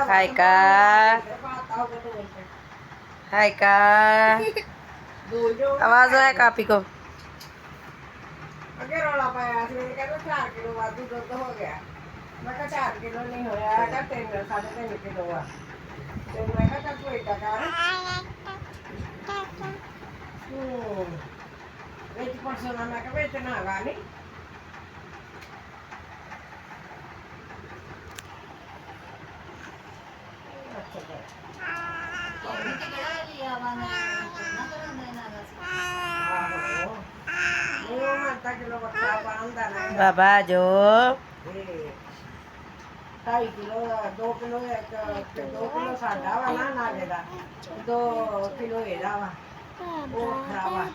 high ਕਾ high ਕਾ ਆਵਾਜ਼ ਆਇਆ ਕਾਪੀ ਕੋ ਅੱਗੇ ਰੌਲਾ ਪਾਇਆ ਸੀ ਕਹਿੰਦਾ 4 ਕਿਲੋ ਵਾਧੂ ਦੁੱਧ ਹੋ ਗਿਆ ਮੈਂ ਕਿਹਾ 4 ਕਿਲੋ ਨਹੀਂ ਹੋਇਆ ਹੈਗਾ 3.5 ਕਿਲੋ ਆ ਤੇ ਮੈਂ ਕਿਹਾ ਚੱਲ ਤੂੰ ਏਦਾਂ ਕਰ ਵਿੱਚ ਪਰਸੋਂ ਦਾ ਮੈਂ ਕਿਹਾ ਵੇਚਣਾ ਹੈਗਾ ਨਹੀਂ ਕਿਲੋ ਵੱਖਰਾ ਪਾਉਂਦਾ ਨਾ ਬਾਬਾ ਜੋ 2.5 ਕਿਲੋ 2 ਕਿਲੋ 2 ਕਿਲੋ ਸਾਡਾ ਵਾ ਨਾ ਨਾਲੇ ਦਾ 2 ਕਿਲੋ ਇਹਦਾ ਵਾ ਉਹ ਵੱਖਰਾ ਵਾ